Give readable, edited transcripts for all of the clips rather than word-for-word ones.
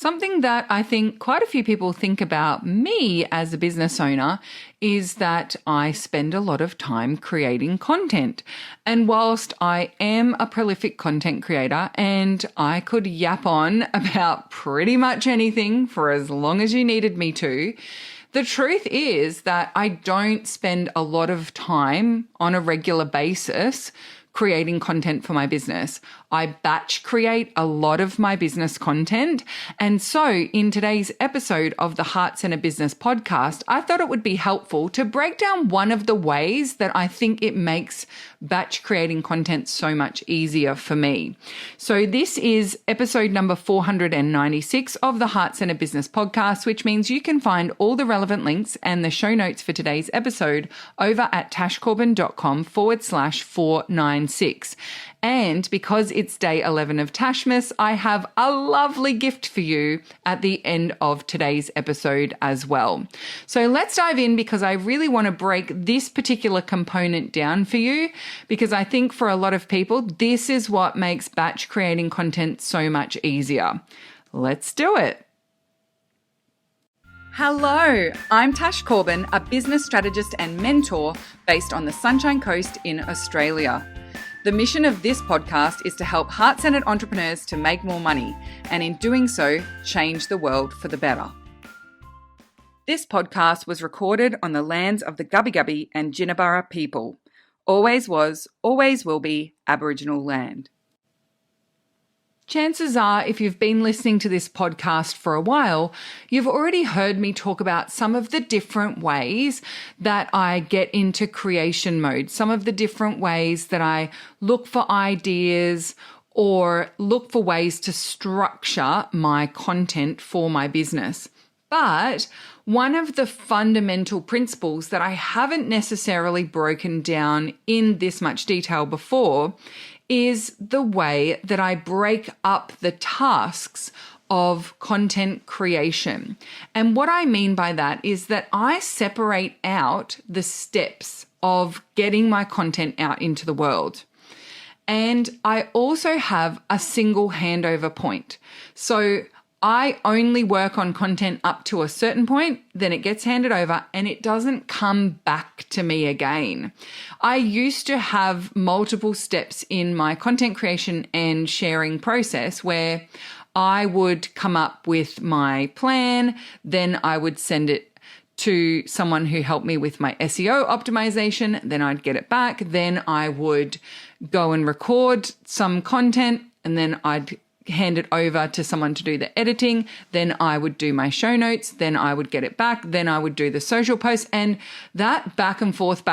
Something that I think quite a few people think about me as a business owner is that I spend a lot of time creating content. And whilst I am a prolific content creator and I could yap on about pretty much anything for as long as you needed me to, the truth is that I don't spend a lot of time on a regular basis creating content for my business. I batch create a lot of my business content. And so in today's episode of the Heart Center Business Podcast, I thought it would be helpful to break down one of the ways that I think it makes batch creating content so much easier for me. So this is episode number 496 of the Heart Center Business Podcast, which means you can find all the relevant links and the show notes for today's episode over at tashcorbin.com/496. And because it's day 11 of Tashmas, I have a lovely gift for you at the end of today's episode as well. So let's dive in because I really want to break this particular component down for you because I think for a lot of people, this is what makes batch creating content so much easier. Let's do it. Hello, I'm Tash Corbin, a business strategist and mentor based on the Sunshine Coast in Australia. The mission of this podcast is to help heart-centered entrepreneurs to make more money and in doing so, change the world for the better. This podcast was recorded on the lands of the Gubbi Gubbi and Jinnaburra people. Always was, always will be Aboriginal land. Chances are, if you've been listening to this podcast for a while, you've already heard me talk about some of the different ways that I get into creation mode, some of the different ways that I look for ideas or look for ways to structure my content for my business. But one of the fundamental principles that I haven't necessarily broken down in this much detail before is the way that I break up the tasks of content creation. And what I mean by that is that I separate out the steps of getting my content out into the world. And I also have a single handover point. So I only work on content up to a certain point, then it gets handed over and it doesn't come back to me again. I used to have multiple steps in my content creation and sharing process where I would come up with my plan, then I would send it to someone who helped me with my SEO optimization, then I'd get it back, then I would go and record some content, and then I'd hand it over to someone to do the editing, then I would do my show notes, then I would get it back, then I would do the social posts, and that back and forth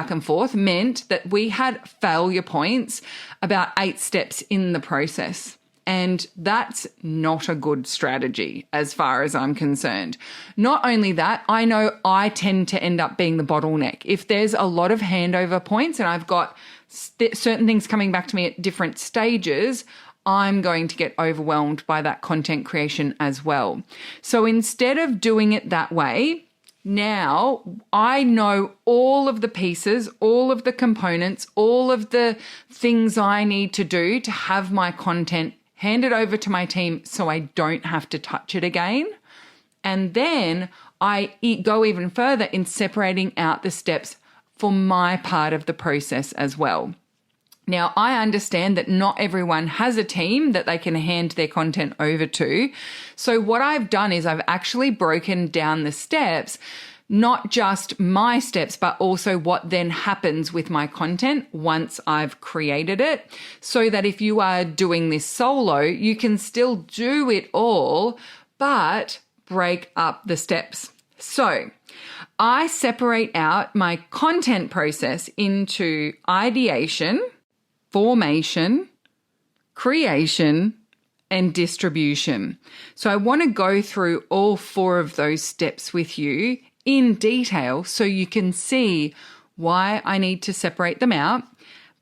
meant that we had failure points about 8 steps in the process. And that's not a good strategy as far as I'm concerned. Not only that, I know I tend to end up being the bottleneck. If there's a lot of handover points and I've got certain things coming back to me at different stages, I'm going to get overwhelmed by that content creation as well. So instead of doing it that way, now I know all of the pieces, all of the components, all of the things I need to do to have my content handed over to my team so I don't have to touch it again. And then I go even further in separating out the steps for my part of the process as well. Now, I understand that not everyone has a team that they can hand their content over to. So what I've done is I've actually broken down the steps, not just my steps, but also what then happens with my content once I've created it, so that if you are doing this solo, you can still do it all, but break up the steps. So I separate out my content process into ideation, formation, creation, and distribution. So I want to go through all 4 of those steps with you in detail so you can see why I need to separate them out,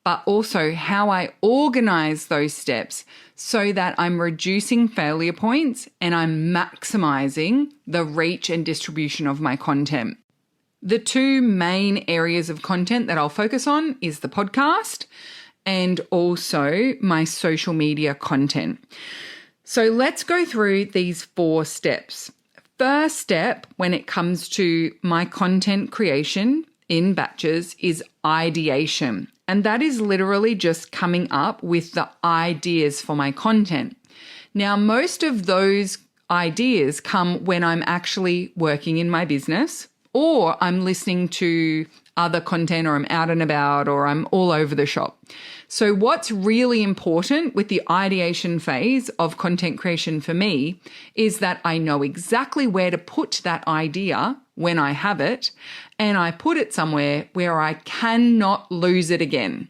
but also how I organize those steps so that I'm reducing failure points and I'm maximizing the reach and distribution of my content. The 2 main areas of content that I'll focus on is the podcast and also my social media content. So let's go through these 4 steps. First step when it comes to my content creation in batches is ideation. And that is literally just coming up with the ideas for my content. Now, most of those ideas come when I'm actually working in my business, or I'm listening to other content, or I'm out and about, or I'm all over the shop. So what's really important with the ideation phase of content creation for me is that I know exactly where to put that idea when I have it, and I put it somewhere where I cannot lose it again.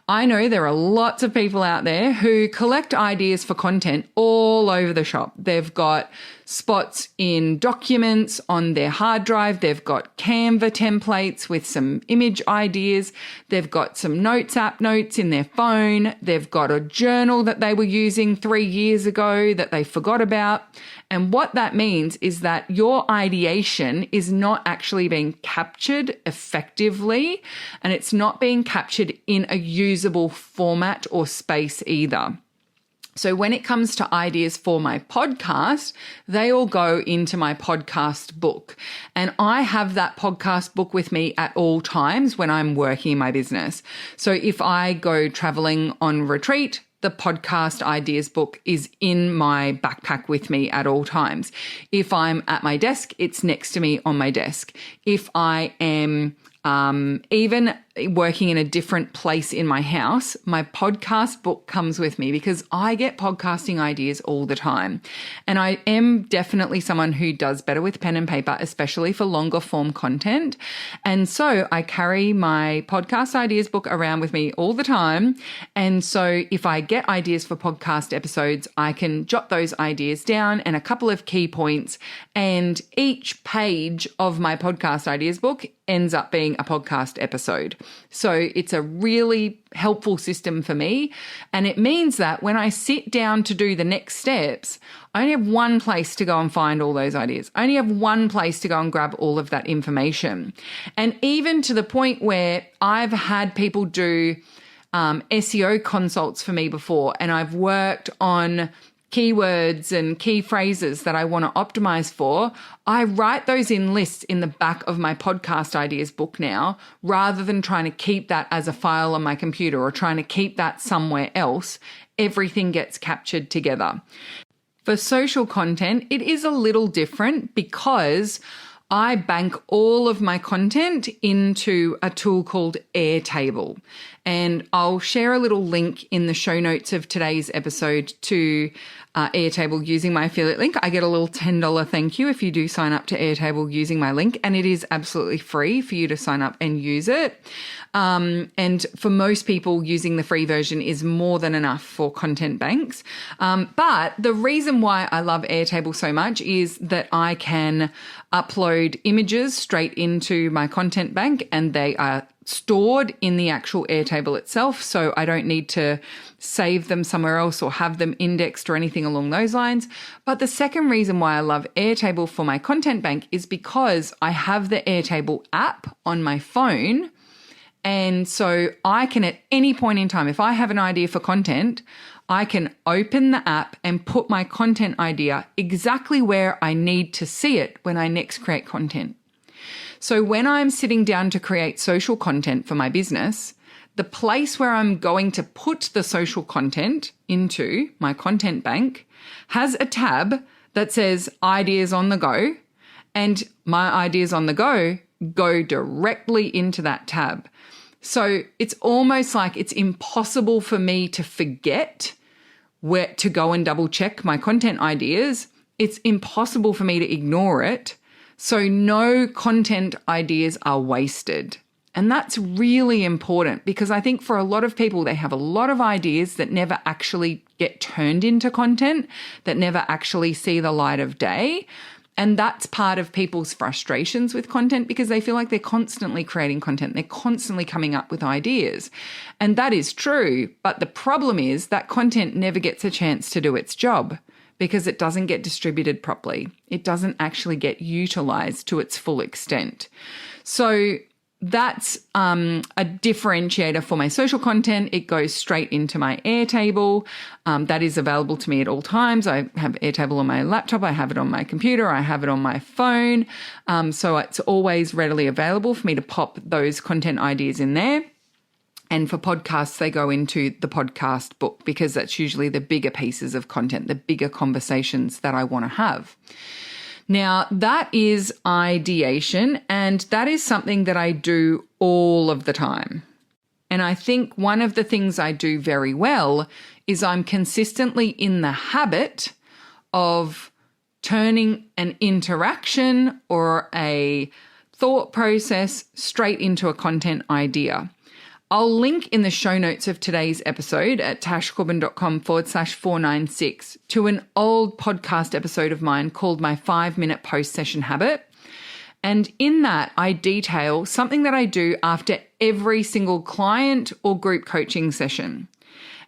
I know there are lots of people out there who collect ideas for content all over the shop. They've got spots in documents on their hard drive. They've got Canva templates with some image ideas. They've got some notes app notes in their phone. They've got a journal that they were using 3 years ago that they forgot about. And what that means is that your ideation is not actually being captured effectively, and it's not being captured in a usable format or space either. So when it comes to ideas for my podcast, they all go into my podcast book. And I have that podcast book with me at all times when I'm working in my business. So if I go traveling on retreat, the podcast ideas book is in my backpack with me at all times. If I'm at my desk, it's next to me on my desk. If I am even working in a different place in my house, my podcast book comes with me because I get podcasting ideas all the time. And I am definitely someone who does better with pen and paper, especially for longer form content. And so I carry my podcast ideas book around with me all the time. And so if I get ideas for podcast episodes, I can jot those ideas down and a couple of key points. And each page of my podcast ideas book ends up being a podcast episode. So it's a really helpful system for me. And it means that when I sit down to do the next steps, I only have one place to go and find all those ideas. I only have one place to go and grab all of that information. And even to the point where I've had people do SEO consults for me before, and I've worked on keywords and key phrases that I want to optimize for, I write those in lists in the back of my podcast ideas book now, rather than trying to keep that as a file on my computer or trying to keep that somewhere else. Everything gets captured together. For social content, it is a little different because I bank all of my content into a tool called Airtable. And I'll share a little link in the show notes of today's episode to Airtable using my affiliate link. I get a little $10 thank you if you do sign up to Airtable using my link, and it is absolutely free for you to sign up and use it. And for most people, using the free version is more than enough for content banks. But the reason why I love Airtable so much is that I can upload images straight into my content bank, and they are stored in the actual Airtable itself. So I don't need to save them somewhere else or have them indexed or anything along those lines. But the second reason why I love Airtable for my content bank is because I have the Airtable app on my phone. And so I can, at any point in time, if I have an idea for content, I can open the app and put my content idea exactly where I need to see it when I next create content. So when I'm sitting down to create social content for my business, the place where I'm going to put the social content into my content bank has a tab that says ideas on the go, and my ideas on the go directly into that tab. So it's almost like it's impossible for me to forget where to go and double check my content ideas. It's impossible for me to ignore it. So no content ideas are wasted. And that's really important because I think for a lot of people, they have a lot of ideas that never actually get turned into content, that never actually see the light of day. And that's part of people's frustrations with content because they feel like they're constantly creating content. They're constantly coming up with ideas. And that is true. But the problem is that content never gets a chance to do its job because it doesn't get distributed properly. It doesn't actually get utilized to its full extent. So that's a differentiator for my social content. It goes straight into my Airtable. That is available to me at all times. I have Airtable on my laptop. I have it on my computer. I have it on my phone. So it's always readily available for me to pop those content ideas in there. And for podcasts, they go into the podcast book because that's usually the bigger pieces of content, the bigger conversations that I want to have. Now, that is ideation, and that is something that I do all of the time. And I think one of the things I do very well is I'm consistently in the habit of turning an interaction or a thought process straight into a content idea. I'll link in the show notes of today's episode at tashcorbin.com/496 to an old podcast episode of mine called My 5-Minute Post-Session Habit. And in that, I detail something that I do after every single client or group coaching session.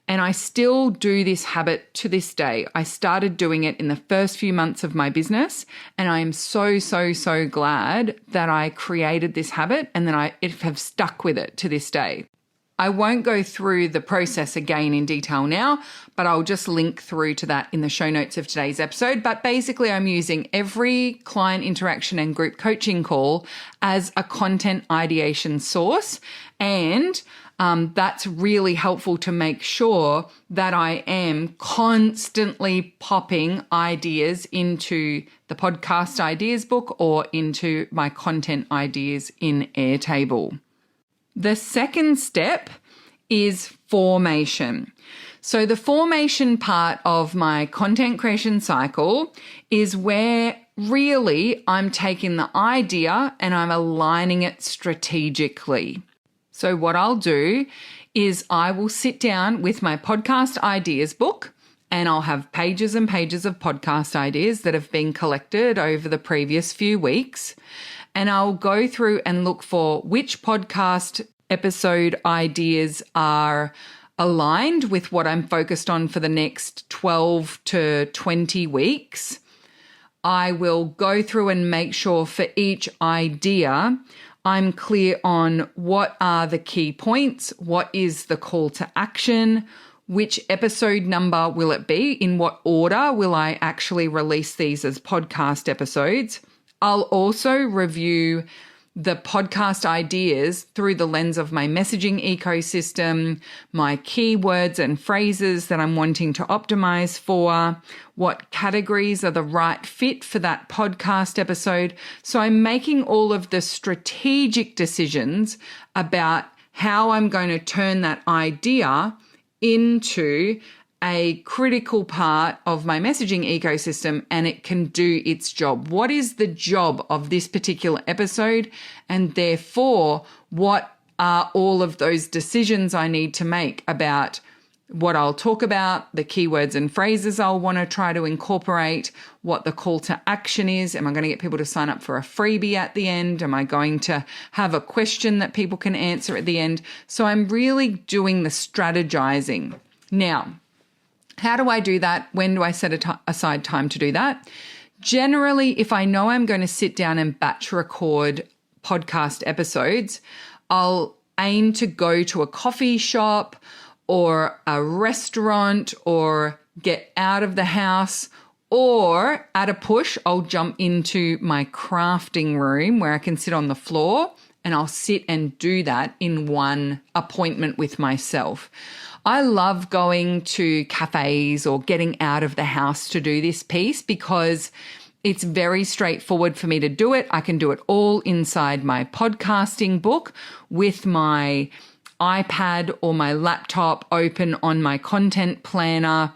And I still do this habit to this day. I started doing it in the first few months of my business, and I am so, so, so glad that I created this habit and that I have stuck with it to this day. I won't go through the process again in detail now, but I'll just link through to that in the show notes of today's episode. But basically, I'm using every client interaction and group coaching call as a content ideation source. And that's really helpful to make sure that I am constantly popping ideas into the podcast ideas book or into my content ideas in Airtable. The second step is formation. So the formation part of my content creation cycle is where really I'm taking the idea and I'm aligning it strategically. So what I'll do is I will sit down with my podcast ideas book, and I'll have pages and pages of podcast ideas that have been collected over the previous few weeks. And I'll go through and look for which podcast episode ideas are aligned with what I'm focused on for the next 12 to 20 weeks. I will go through and make sure for each idea I'm clear on what are the key points, what is the call to action, which episode number will it be, in what order will I actually release these as podcast episodes. I'll also review the podcast ideas through the lens of my messaging ecosystem, my keywords and phrases that I'm wanting to optimize for, what categories are the right fit for that podcast episode. So I'm making all of the strategic decisions about how I'm going to turn that idea into a critical part of my messaging ecosystem and it can do its job. What is the job of this particular episode? And therefore, what are all of those decisions I need to make about what I'll talk about, the keywords and phrases I'll want to try to incorporate, what the call to action is. Am I going to get people to sign up for a freebie at the end? Am I going to have a question that people can answer at the end? So I'm really doing the strategizing. Now, how do I do that? When do I set aside time to do that? Generally, if I know I'm going to sit down and batch record podcast episodes, I'll aim to go to a coffee shop or a restaurant or get out of the house, or at a push, I'll jump into my crafting room where I can sit on the floor and I'll sit and do that in one appointment with myself. I love going to cafes or getting out of the house to do this piece because it's very straightforward for me to do it. I can do it all inside my podcasting book with my iPad or my laptop open on my content planner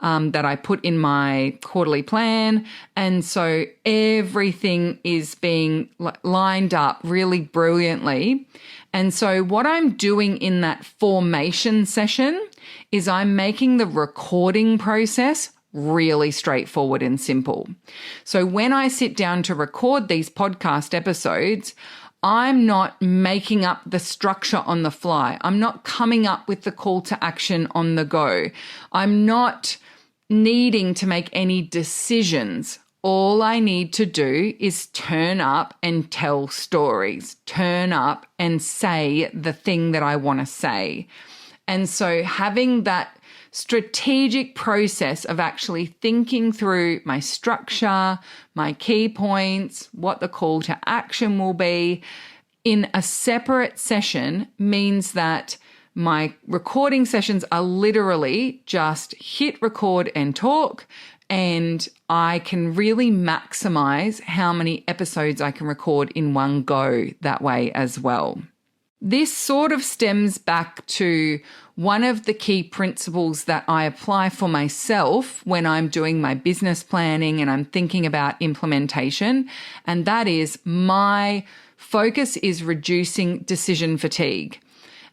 that I put in my quarterly plan. And so everything is being lined up really brilliantly. And so what I'm doing in that formation session is I'm making the recording process really straightforward and simple. So when I sit down to record these podcast episodes, I'm not making up the structure on the fly. I'm not coming up with the call to action on the go. I'm not needing to make any decisions all I need to do is turn up and tell stories, turn up and say the thing that I want to say. And so having that strategic process of actually thinking through my structure, my key points, what the call to action will be in a separate session means that my recording sessions are literally just hit record and talk, and I can really maximize how many episodes I can record in one go that way as well. This sort of stems back to one of the key principles that I apply for myself when I'm doing my business planning and I'm thinking about implementation, and that is my focus is reducing decision fatigue.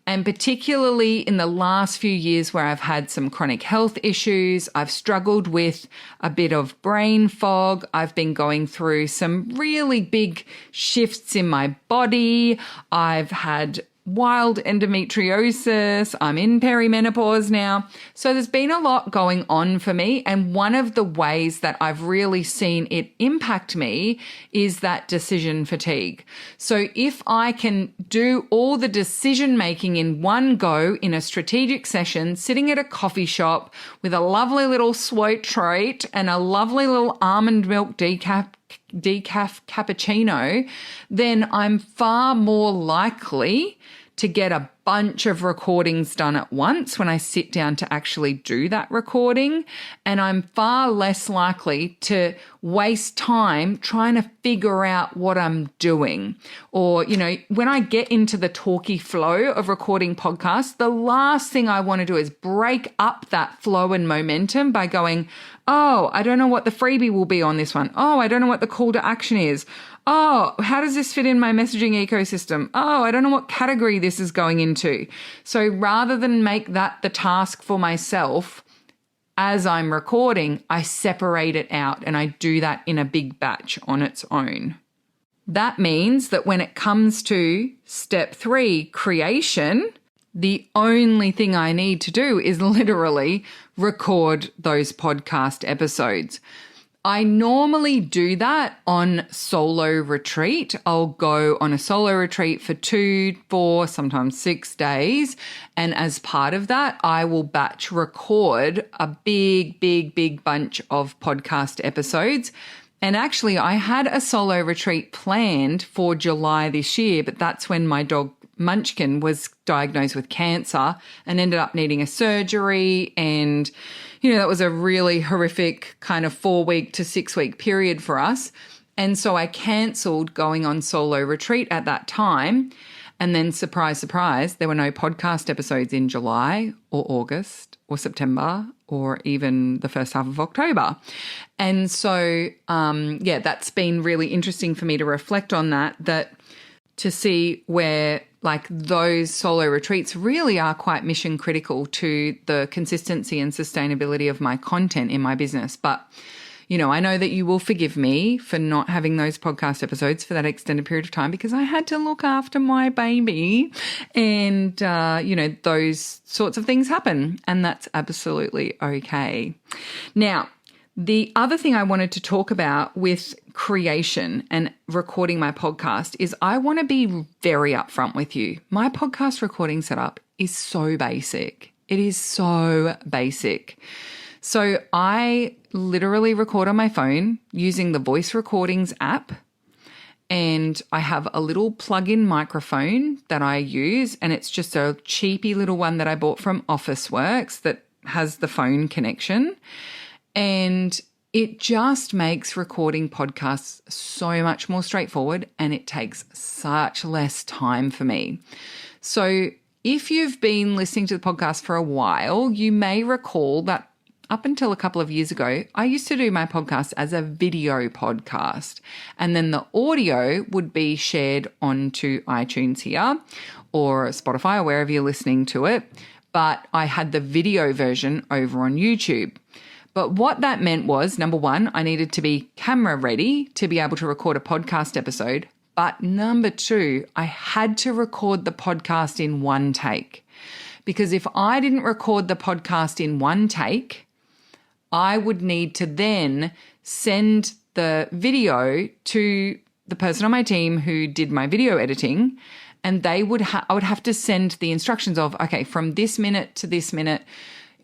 And particularly in the last few years where I've had some chronic health issues, I've struggled with a bit of brain fog. I've been going through some really big shifts in my body. I've had wild endometriosis. I'm in perimenopause now. So there's been a lot going on for me. And one of the ways that I've really seen it impact me is that decision fatigue. So if I can do all the decision making in one go in a strategic session, sitting at a coffee shop with a lovely little sweet treat and a lovely little almond milk decaf cappuccino, then I'm far more likely to get a bunch of recordings done at once when I sit down to actually do that recording. And I'm far less likely to waste time trying to figure out what I'm doing. Or, when I get into the talky flow of recording podcasts, the last thing I want to do is break up that flow and momentum by going, oh, I don't know what the freebie will be on this one. Oh, I don't know what the call to action is. Oh, how does this fit in my messaging ecosystem? Oh, I don't know what category this is going into. So rather than make that the task for myself as I'm recording, I separate it out and I do that in a big batch on its own. That means that when it comes to step 3, creation, the only thing I need to do is literally record those podcast episodes. I normally do that on solo retreat. I'll go on a solo retreat for 2, 4, sometimes 6 days. And as part of that, I will batch record a big bunch of podcast episodes. And actually, I had a solo retreat planned for July this year, but that's when my dog Munchkin was diagnosed with cancer and ended up needing a surgery. And, that was a really horrific kind of 4-week to 6-week period for us. And so I cancelled going on solo retreat at that time. And then surprise, surprise, there were no podcast episodes in July or August or September or even the first half of October. And so, that's been really interesting for me to reflect on that to see where those solo retreats really are quite mission critical to the consistency and sustainability of my content in my business. But, I know that you will forgive me for not having those podcast episodes for that extended period of time because I had to look after my baby and, those sorts of things happen and that's absolutely okay. Now, the other thing I wanted to talk about with creation and recording my podcast is I want to be very upfront with you. My podcast recording setup is so basic. It is so basic. So I literally record on my phone using the voice recordings app, and I have a little plug-in microphone that I use, and it's just a cheapy little one that I bought from Officeworks that has the phone connection. And it just makes recording podcasts so much more straightforward and it takes such less time for me. So if you've been listening to the podcast for a while, you may recall that up until a couple of years ago, I used to do my podcast as a video podcast, and then the audio would be shared onto iTunes here or Spotify or wherever you're listening to it. But I had the video version over on YouTube. But what that meant was, number one, I needed to be camera ready to be able to record a podcast episode. But number two, I had to record the podcast in one take. Because if I didn't record the podcast in one take, I would need to then send the video to the person on my team who did my video editing, and I would have to send the instructions of, okay, from this minute to this minute,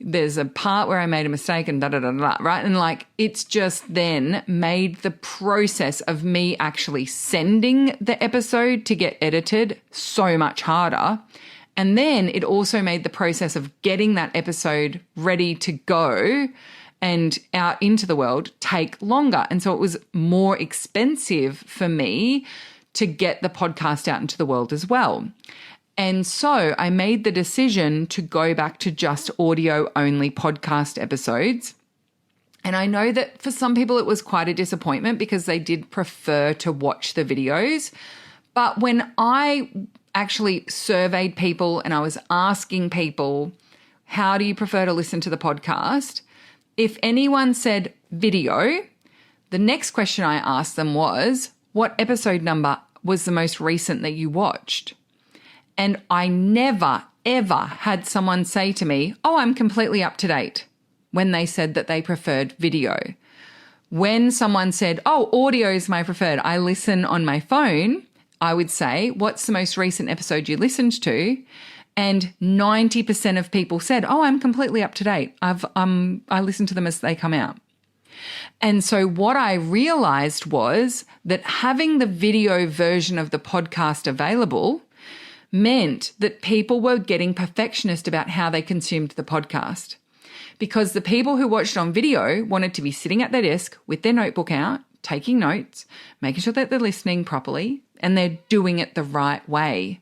there's a part where I made a mistake and da-da-da-da, right? And like, it's just then made the process of me actually sending the episode to get edited so much harder. And then it also made the process of getting that episode ready to go and out into the world take longer. And so it was more expensive for me to get the podcast out into the world as well. And so I made the decision to go back to just audio-only podcast episodes. And I know that for some people it was quite a disappointment because they did prefer to watch the videos. But when I actually surveyed people and I was asking people, how do you prefer to listen to the podcast? If anyone said video, the next question I asked them was, what episode number was the most recent that you watched? And I never, ever had someone say to me, oh, I'm completely up to date, when they said that they preferred video. When someone said, oh, audio is my preferred, I listen on my phone, I would say, what's the most recent episode you listened to? And 90% of people said, oh, I'm completely up to date. I listen to them as they come out. And so what I realized was that having the video version of the podcast available meant that people were getting perfectionist about how they consumed the podcast, because the people who watched on video wanted to be sitting at their desk with their notebook out, taking notes, making sure that they're listening properly and they're doing it the right way.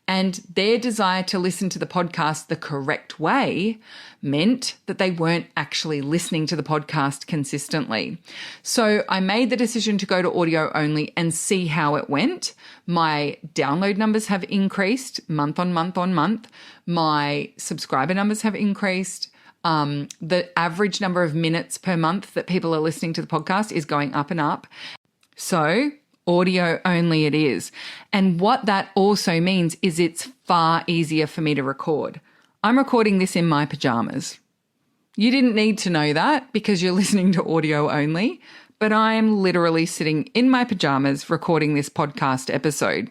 And their desire to listen to the podcast the correct way meant that they weren't actually listening to the podcast consistently. So I made the decision to go to audio only and see how it went. My download numbers have increased month on month on month. My subscriber numbers have increased. The average number of minutes per month that people are listening to the podcast is going up and up. So audio only it is. And what that also means is it's far easier for me to record. I'm recording this in my pajamas. You didn't need to know that because you're listening to audio only, but I am literally sitting in my pajamas recording this podcast episode.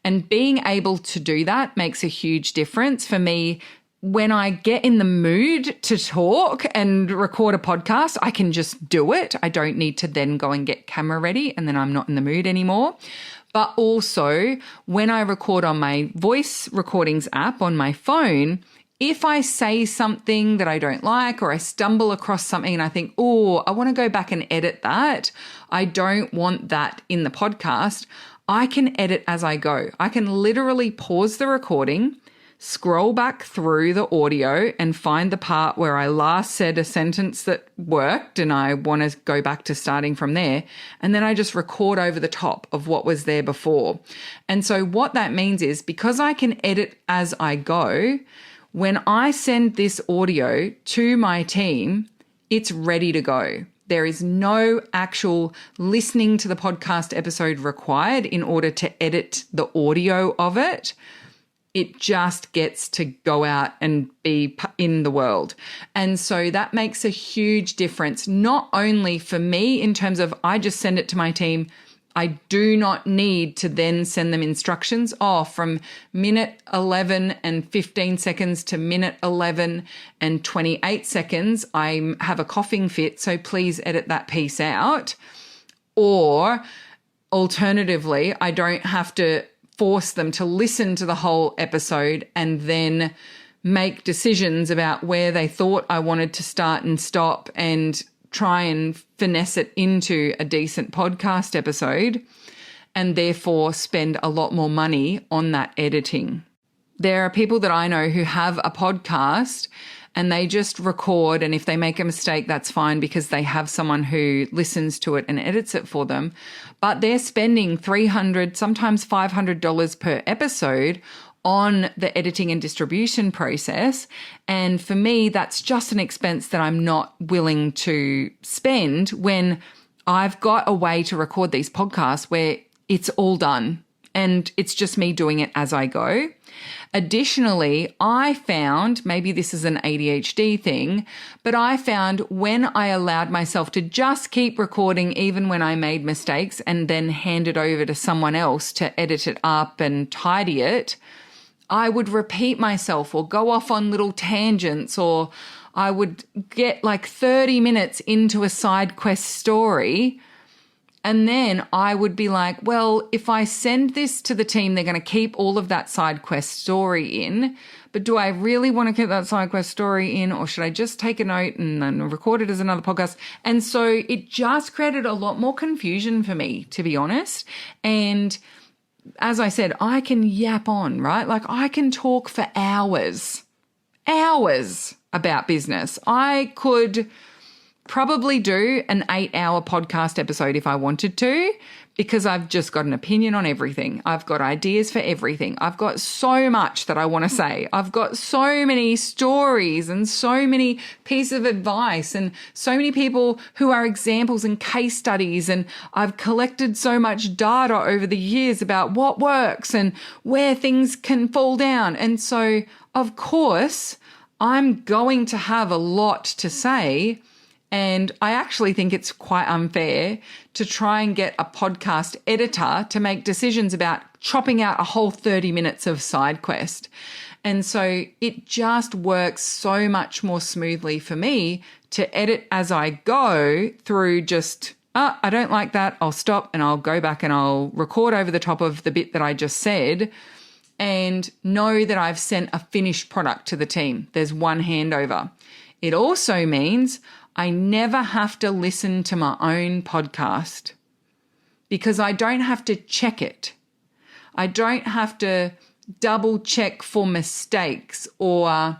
And being able to do that makes a huge difference for me. When I get in the mood to talk and record a podcast, I can just do it. I don't need to then go and get camera ready and then I'm not in the mood anymore. But also when I record on my voice recordings app on my phone, if I say something that I don't like or I stumble across something and I think, oh, I want to go back and edit that, I don't want that in the podcast, I can edit as I go. I can literally pause the recording, scroll back through the audio and find the part where I last said a sentence that worked and I want to go back to starting from there. And then I just record over the top of what was there before. And so what that means is because I can edit as I go, when I send this audio to my team, it's ready to go. There is no actual listening to the podcast episode required in order to edit the audio of it. It just gets to go out and be in the world. And so that makes a huge difference, not only for me in terms of I just send it to my team. I do not need to then send them instructions. From minute 11 and 15 seconds to minute 11 and 28 seconds, I have a coughing fit, so please edit that piece out. Or alternatively, I don't have to force them to listen to the whole episode and then make decisions about where they thought I wanted to start and stop and try and finesse it into a decent podcast episode and therefore spend a lot more money on that editing. There are people that I know who have a podcast and they just record, and if they make a mistake, that's fine because they have someone who listens to it and edits it for them. But they're spending $300, sometimes $500 per episode on the editing and distribution process. And for me, that's just an expense that I'm not willing to spend when I've got a way to record these podcasts where it's all done. and it's just me doing it as I go. Additionally, I found, maybe this is an ADHD thing, but I found when I allowed myself to just keep recording even when I made mistakes and then hand it over to someone else to edit it up and tidy it, I would repeat myself or go off on little tangents, or I would get like 30 minutes into a side quest story. And then I would be like, well, if I send this to the team, they're going to keep all of that side quest story in. But do I really want to keep that side quest story in, or should I just take a note and then record it as another podcast? And so it just created a lot more confusion for me, to be honest. And as I said, I can yap on, right? Like I can talk for hours about business. I could probably do an 8-hour podcast episode if I wanted to, because I've just got an opinion on everything. I've got ideas for everything. I've got so much that I want to say. I've got so many stories and so many pieces of advice and so many people who are examples and case studies. And I've collected so much data over the years about what works and where things can fall down. And so, of course, I'm going to have a lot to say. And I actually think it's quite unfair to try and get a podcast editor to make decisions about chopping out a whole 30 minutes of side quest. And so it just works so much more smoothly for me to edit as I go through just, I don't like that. I'll stop and I'll go back and I'll record over the top of the bit that I just said and know that I've sent a finished product to the team. There's one handover. It also means I never have to listen to my own podcast because I don't have to check it. I don't have to double check for mistakes or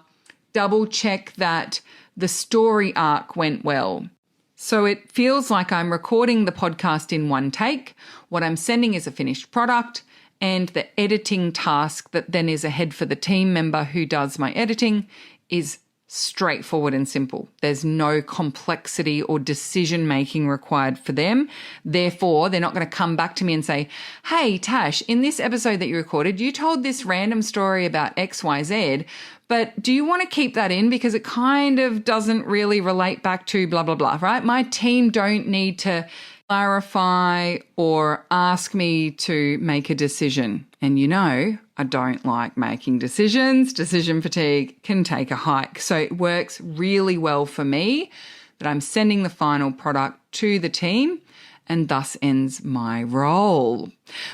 double check that the story arc went well. So it feels like I'm recording the podcast in one take. What I'm sending is a finished product, and the editing task that then is ahead for the team member who does my editing is straightforward and simple. There's no complexity or decision making required for them. Therefore, they're not going to come back to me and say, hey, Tash, in this episode that you recorded, you told this random story about XYZ, but do you want to keep that in because it kind of doesn't really relate back to blah, blah, blah, right? My team don't need to clarify or ask me to make a decision. And you know, I don't like making decisions. Decision fatigue can take a hike. So it works really well for me that I'm sending the final product to the team, and thus ends my role.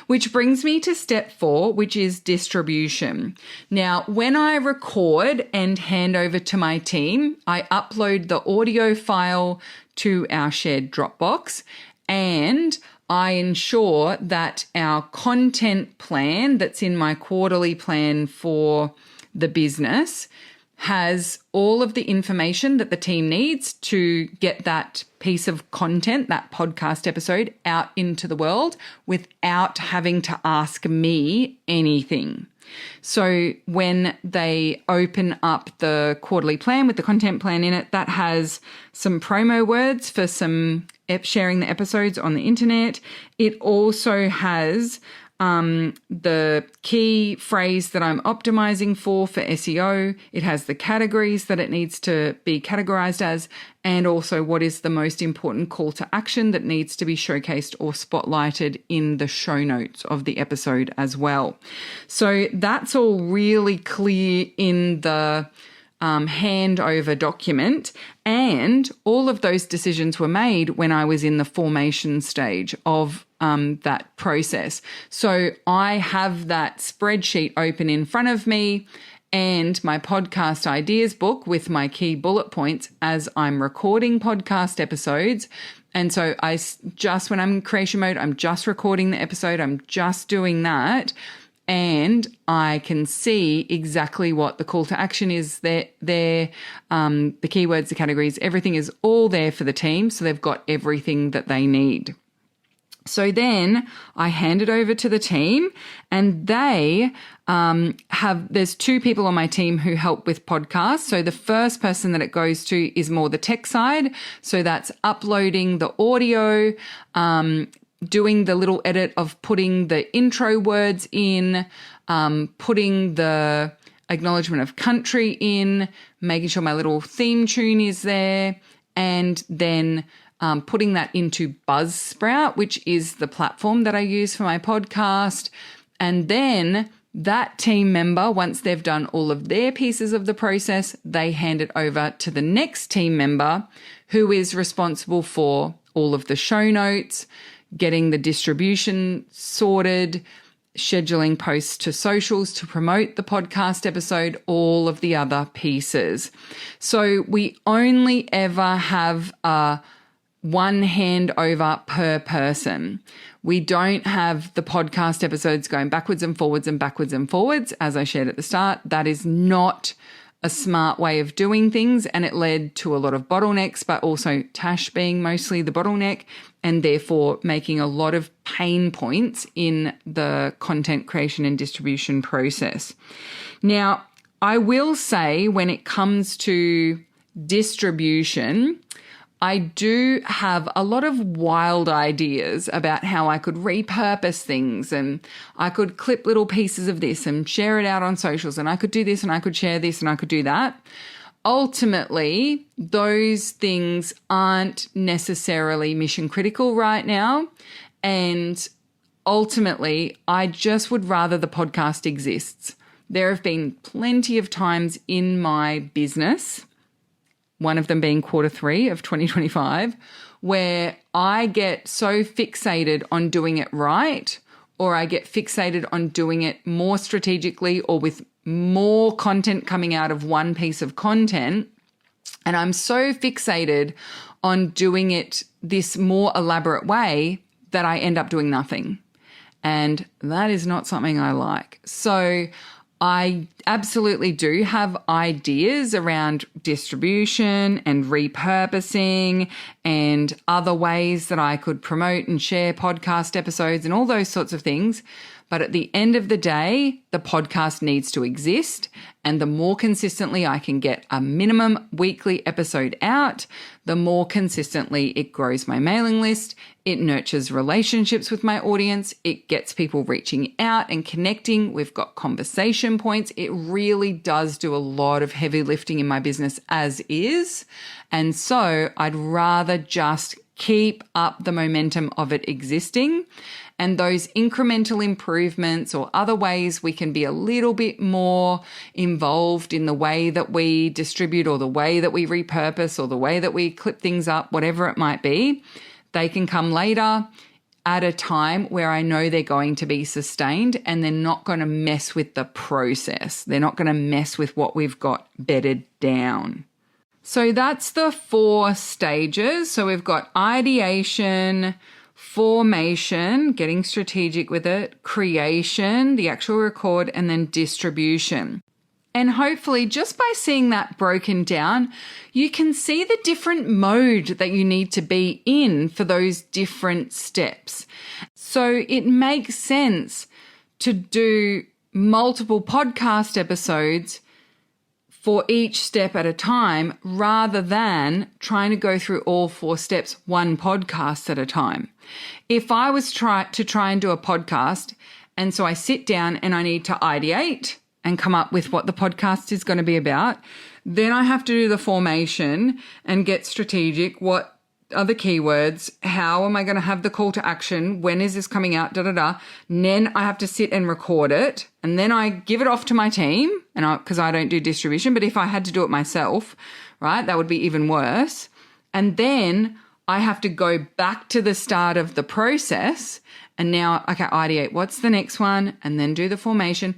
Which brings me to step 4, which is distribution. Now, when I record and hand over to my team, I upload the audio file to our shared Dropbox, and I ensure that our content plan that's in my quarterly plan for the business has all of the information that the team needs to get that piece of content, that podcast episode, out into the world without having to ask me anything. So when they open up the quarterly plan with the content plan in it, that has some promo words for some sharing the episodes on the internet. It also has the key phrase that I'm optimizing for SEO. It has the categories that it needs to be categorized as, and also what is the most important call to action that needs to be showcased or spotlighted in the show notes of the episode as well. So that's all really clear in the handover document, and all of those decisions were made when I was in the formation stage of that process. So I have that spreadsheet open in front of me and my podcast ideas book with my key bullet points as I'm recording podcast episodes. And so when I'm in creation mode, I'm just recording the episode. I'm just doing that. And I can see exactly what the call to action is there, the keywords, the categories, everything is all there for the team. So they've got everything that they need. So then I hand it over to the team, and they there's 2 people on my team who help with podcasts. So the first person that it goes to is more the tech side. So that's uploading the audio, doing the little edit of putting the intro words in, putting the acknowledgement of country in, making sure my little theme tune is there, and then putting that into Buzzsprout, which is the platform that I use for my podcast. And then that team member, once they've done all of their pieces of the process, they hand it over to the next team member who is responsible for all of the show notes, getting the distribution sorted, scheduling posts to socials to promote the podcast episode, all of the other pieces. So we only ever have one handover per person. We don't have the podcast episodes going backwards and forwards and backwards and forwards, as I shared at the start. That is not a smart way of doing things, and it led to a lot of bottlenecks, but also Tash being mostly the bottleneck, and therefore making a lot of pain points in the content creation and distribution process. Now, I will say when it comes to distribution, I do have a lot of wild ideas about how I could repurpose things, and I could clip little pieces of this and share it out on socials, and I could do this and I could share this and I could do that. Ultimately, those things aren't necessarily mission critical right now. And ultimately, I just would rather the podcast exists. There have been plenty of times in my business, one of them being Q3 of 2025, where I get so fixated on doing it right, or I get fixated on doing it more strategically or with more content coming out of one piece of content. And I'm so fixated on doing it this more elaborate way that I end up doing nothing. And that is not something I like. So I absolutely do have ideas around distribution and repurposing and other ways that I could promote and share podcast episodes and all those sorts of things. But at the end of the day, the podcast needs to exist. And the more consistently I can get a minimum weekly episode out, the more consistently it grows my mailing list. It nurtures relationships with my audience. It gets people reaching out and connecting. We've got conversation points. It really does do a lot of heavy lifting in my business as is. And so I'd rather just keep up the momentum of it existing. And those incremental improvements or other ways we can be a little bit more involved in the way that we distribute or the way that we repurpose or the way that we clip things up, whatever it might be, they can come later at a time where I know they're going to be sustained and they're not going to mess with the process. They're not going to mess with what we've got bedded down. So that's the 4 stages. So we've got ideation, formation, getting strategic with it, creation, the actual record, and then distribution. And hopefully just by seeing that broken down, you can see the different mode that you need to be in for those different steps. So it makes sense to do multiple podcast episodes for each step at a time rather than trying to go through all 4 steps one podcast at a time. If I was to try and do a podcast, and so I sit down and I need to ideate and come up with what the podcast is going to be about, then I have to do the formation and get strategic. What are the keywords? How am I going to have the call to action? When is this coming out? And then I have to sit and record it. And then I give it off to my team, and because I don't do distribution, but if I had to do it myself, right, that would be even worse. And then I have to go back to the start of the process and now, okay, ideate, what's the next one? And then do the formation.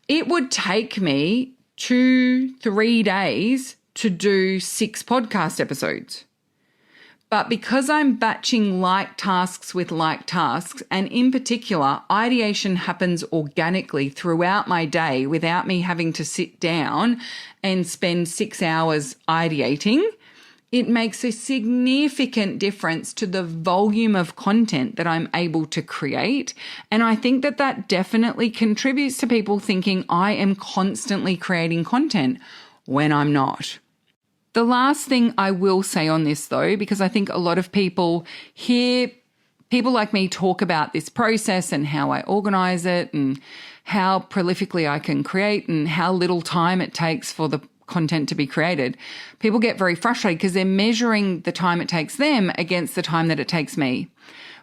It would take me 2-3 days to do 6 podcast episodes. But because I'm batching like tasks with like tasks, and in particular, ideation happens organically throughout my day without me having to sit down and spend 6 hours ideating, it makes a significant difference to the volume of content that I'm able to create. And I think that that definitely contributes to people thinking I am constantly creating content when I'm not. The last thing I will say on this though, because I think a lot of people hear People like me talk about this process and how I organize it and how prolifically I can create and how little time it takes for the content to be created. People get very frustrated because they're measuring the time it takes them against the time that it takes me.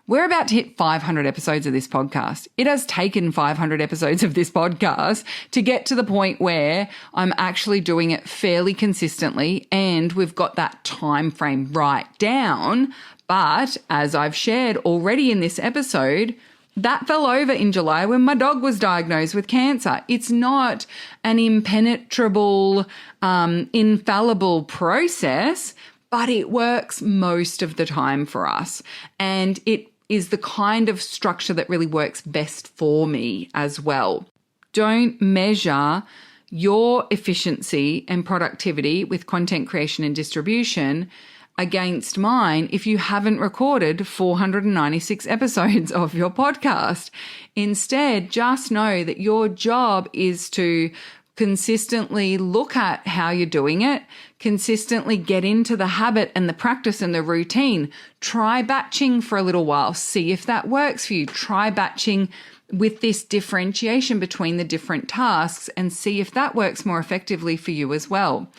We're about to hit 500 episodes of this podcast. It has taken 500 episodes of this podcast to get to the point where I'm actually doing it fairly consistently and we've got that time frame right down. But as I've shared already in this episode, that fell over in July when my dog was diagnosed with cancer. It's not an impenetrable, infallible process, but it works most of the time for us. And it is the kind of structure that really works best for me as well. Don't measure your efficiency and productivity with content creation and distribution against mine if you haven't recorded 496 episodes of your podcast. Instead, just know that your job is to consistently look at how you're doing it, consistently get into the habit and the practice and the routine. Try batching for a little while. See if that works for you. Try batching with this differentiation between the different tasks and see if that works more effectively for you as well.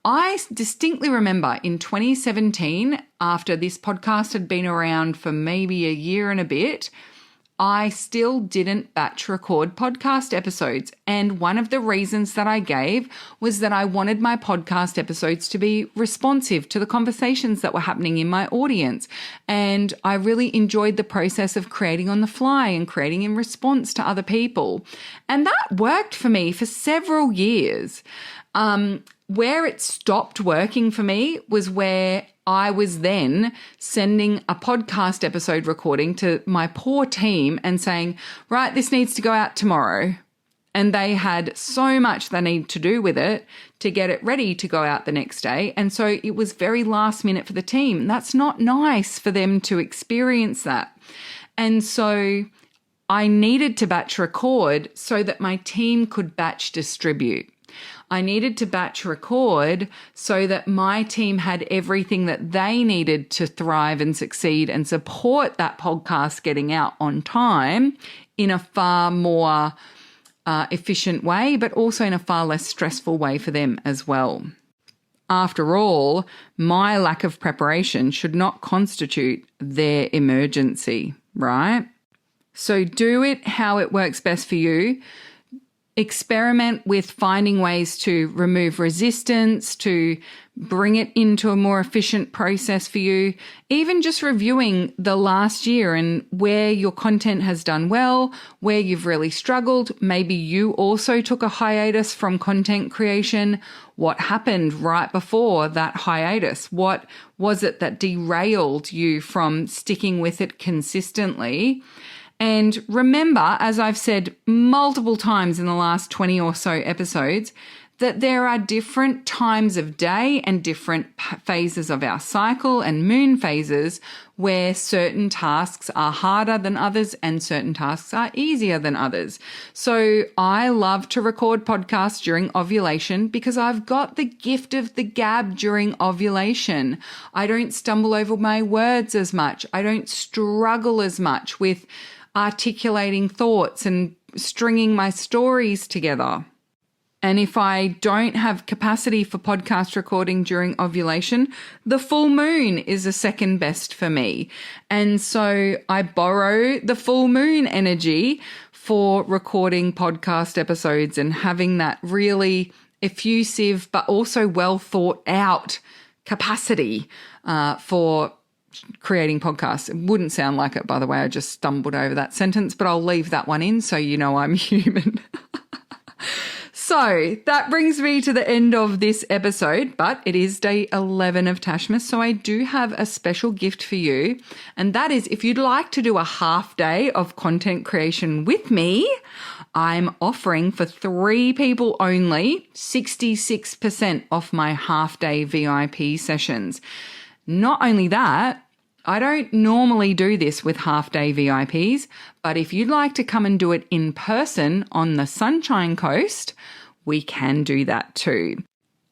I distinctly remember in 2017, after this podcast had been around for maybe a year and a bit, I still didn't batch record podcast episodes. And one of the reasons that I gave was that I wanted my podcast episodes to be responsive to the conversations that were happening in my audience. And I really enjoyed the process of creating on the fly and creating in response to other people. And that worked for me for several years. Where it stopped working for me was where I was then sending a podcast episode recording to my poor team and saying, right, this needs to go out tomorrow. And they had so much they need to do with it to get it ready to go out the next day. And so it was very last minute for the team. That's not nice for them to experience that. And so I needed to batch record so that my team could batch distribute. I needed to batch record so that my team had everything that they needed to thrive and succeed and support that podcast getting out on time in a far more efficient way, but also in a far less stressful way for them as well. After all, my lack of preparation should not constitute their emergency, right? So do it how it works best for you. Experiment with finding ways to remove resistance, to bring it into a more efficient process for you. Even just reviewing the last year and where your content has done well, where you've really struggled. Maybe you also took a hiatus from content creation. What happened right before that hiatus? What was it that derailed you from sticking with it consistently? And remember, as I've said multiple times in the last 20 or so episodes, that there are different times of day and different phases of our cycle and moon phases where certain tasks are harder than others and certain tasks are easier than others. So I love to record podcasts during ovulation because I've got the gift of the gab during ovulation. I don't stumble over my words as much. I don't struggle as much with articulating thoughts and stringing my stories together. And if I don't have capacity for podcast recording during ovulation, the full moon is the second best for me. And so I borrow the full moon energy for recording podcast episodes and having that really effusive but also well thought out capacity for creating podcasts. It wouldn't sound like it, by the way. I just stumbled over that sentence, but I'll leave that one in so you know I'm human. So that brings me to the end of this episode, but it is day 11 of Tashmas, so I do have a special gift for you, and that is if you'd like to do a half day of content creation with me, I'm offering for 3 people only 66% off my half day VIP sessions. Not only that, I don't normally do this with half-day VIPs, but if you'd like to come and do it in person on the Sunshine Coast, we can do that too.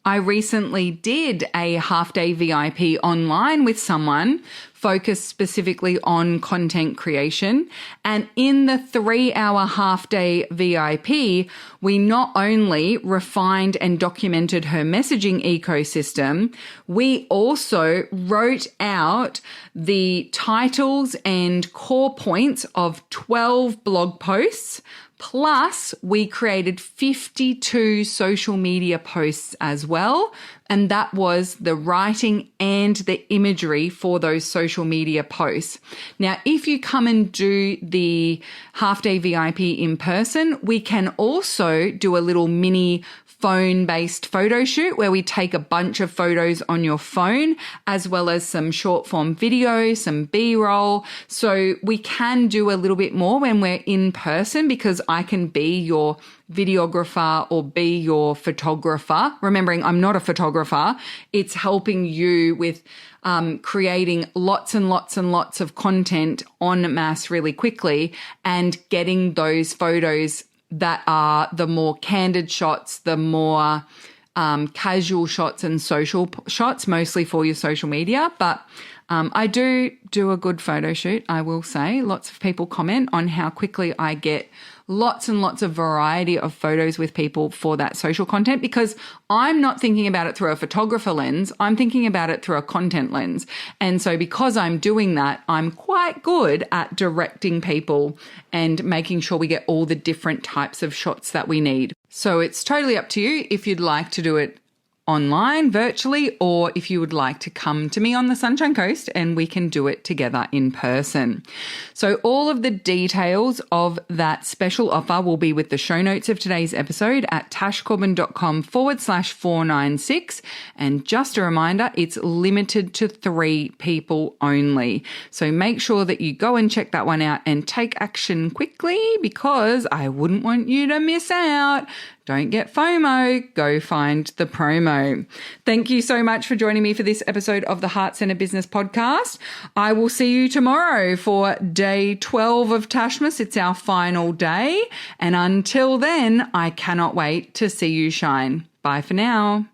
I recently did a half-day VIP online with someone focused specifically on content creation. And in the 3-hour half-day VIP, we not only refined and documented her messaging ecosystem, we also wrote out the titles and core points of 12 blog posts. Plus, we created 52 social media posts as well. And that was the writing and the imagery for those social media posts. Now, if you come and do the half-day VIP in person, we can also do a little mini phone-based photo shoot where we take a bunch of photos on your phone, as well as some short form video, some B-roll. So we can do a little bit more when we're in person, because I can be your videographer or be your photographer. Remembering I'm not a photographer, it's helping you with creating lots and lots and lots of content en masse really quickly and getting those photos that are the more candid shots, the more casual shots and social shots, mostly for your social media. But I do a good photo shoot, I will say. Lots of people comment on how quickly I get lots and lots of variety of photos with people for that social content, because I'm not thinking about it through a photographer lens. I'm thinking about it through a content lens. And so because I'm doing that, I'm quite good at directing people and making sure we get all the different types of shots that we need. So it's totally up to you if you'd like to do it online, virtually, or if you would like to come to me on the Sunshine Coast and we can do it together in person. So all of the details of that special offer will be with the show notes of today's episode at tashcorbin.com/496. And just a reminder, it's limited to 3 people only. So make sure that you go and check that one out and take action quickly, because I wouldn't want you to miss out. Don't get FOMO, go find the promo. Thank you so much for joining me for this episode of the Heart Centre Business Podcast. I will see you tomorrow for day 12 of Tashmas. It's our final day. And until then, I cannot wait to see you shine. Bye for now.